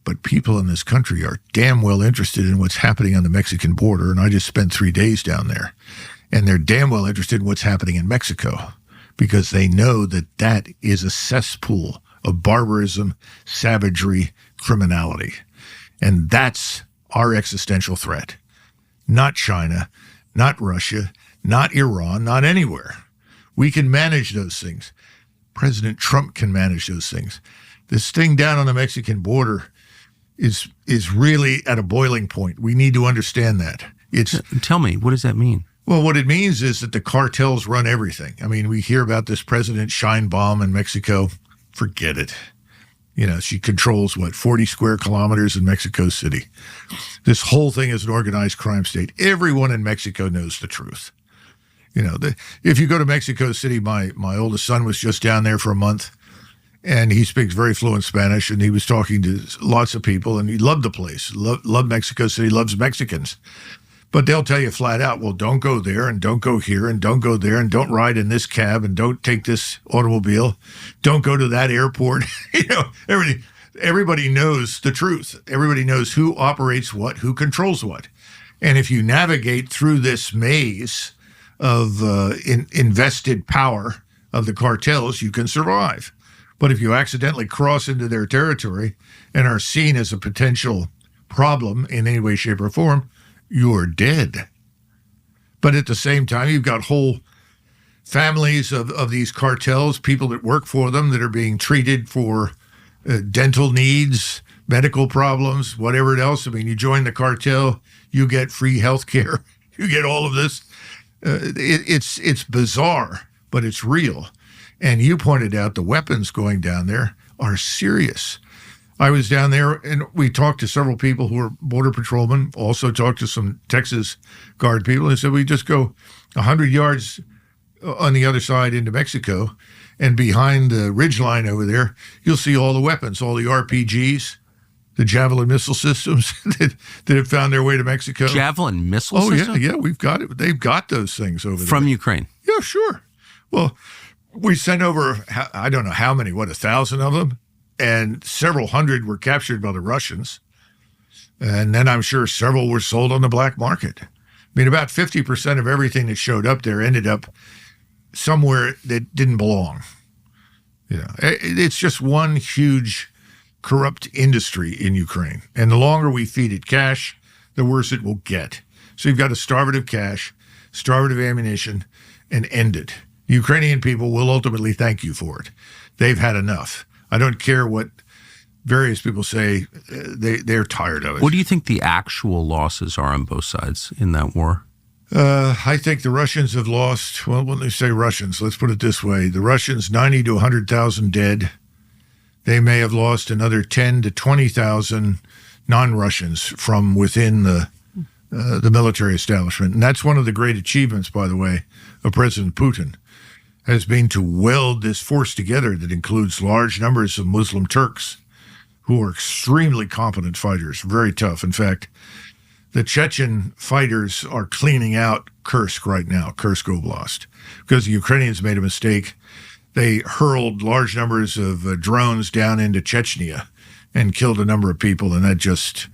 But people in this country are damn well interested in what's happening on the Mexican border. And I just spent 3 days down there. And they're damn well interested in what's happening in Mexico because they know that that is a cesspool of barbarism, savagery, criminality. And that's our existential threat. Not China, not Russia, not Iran, not anywhere. We can manage those things. President Trump can manage those things. This thing down on the Mexican border is really at a boiling point. We need to understand that. Tell me, what does that mean? Well, what it means is that the cartels run everything. I mean, we hear about this President Scheinbaum in Mexico. Forget it. You know, she controls, 40 square kilometers in Mexico City. This whole thing is an organized crime state. Everyone in Mexico knows the truth. You know, if you go to Mexico City, my oldest son was just down there for a month, and he speaks very fluent Spanish, and he was talking to lots of people, and he loved the place, loved Mexico City, loves Mexicans. But they'll tell you flat out, well, don't go there and don't go here and don't go there and don't ride in this cab and don't take this automobile. Don't go to that airport. You know, everybody knows the truth. Everybody knows who operates what, who controls what. And if you navigate through this maze of invested power of the cartels, you can survive. But if you accidentally cross into their territory and are seen as a potential problem in any way, shape, or form, you're dead. But at the same time, you've got whole families of these cartels, people that work for them that are being treated for dental needs, medical problems, whatever else. I mean, you join the cartel, you get free health care, you get all of this. It's bizarre, but it's real. And you pointed out the weapons going down there are serious. I was down there and we talked to several people who were border patrolmen, also talked to some Texas Guard people. They said, we just go 100 yards on the other side into Mexico, and behind the ridgeline over there, you'll see all the weapons, all the RPGs, the Javelin missile systems that have found their way to Mexico. Javelin missile system? Oh, yeah, we've got it. They've got those things over there. From Ukraine? Yeah, sure. Well, we sent over, I don't know how many, 1,000 of them? And several hundred were captured by the Russians. And then I'm sure several were sold on the black market. I mean, about 50% of everything that showed up there ended up somewhere that didn't belong. You know, it's just one huge corrupt industry in Ukraine. And the longer we feed it cash, the worse it will get. So you've got to starve it of cash, starve it of ammunition, and end it. The Ukrainian people will ultimately thank you for it. They've had enough. I don't care what various people say. They're tired of it. What do you think the actual losses are on both sides in that war? I think the Russians have lost, well, when they say Russians, let's put it this way. The Russians, 90 to 100,000 dead. They may have lost another 10 to 20,000 non-Russians from within the military establishment. And that's one of the great achievements, by the way, of President Putin, has been to weld this force together that includes large numbers of Muslim Turks who are extremely competent fighters, very tough. In fact, the Chechen fighters are cleaning out Kursk right now, Kursk Oblast, because the Ukrainians made a mistake. They hurled large numbers of drones down into Chechnya and killed a number of people, and that just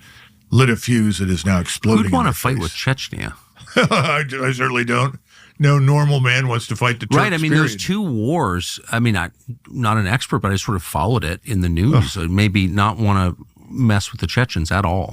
lit a fuse that is now exploding. Who'd want to fight with Chechnya? I certainly don't. No normal man wants to fight the Turks. Right. I mean, there's two wars. I mean, I'm not an expert, but I sort of followed it in the news. So maybe not want to mess with the Chechens at all.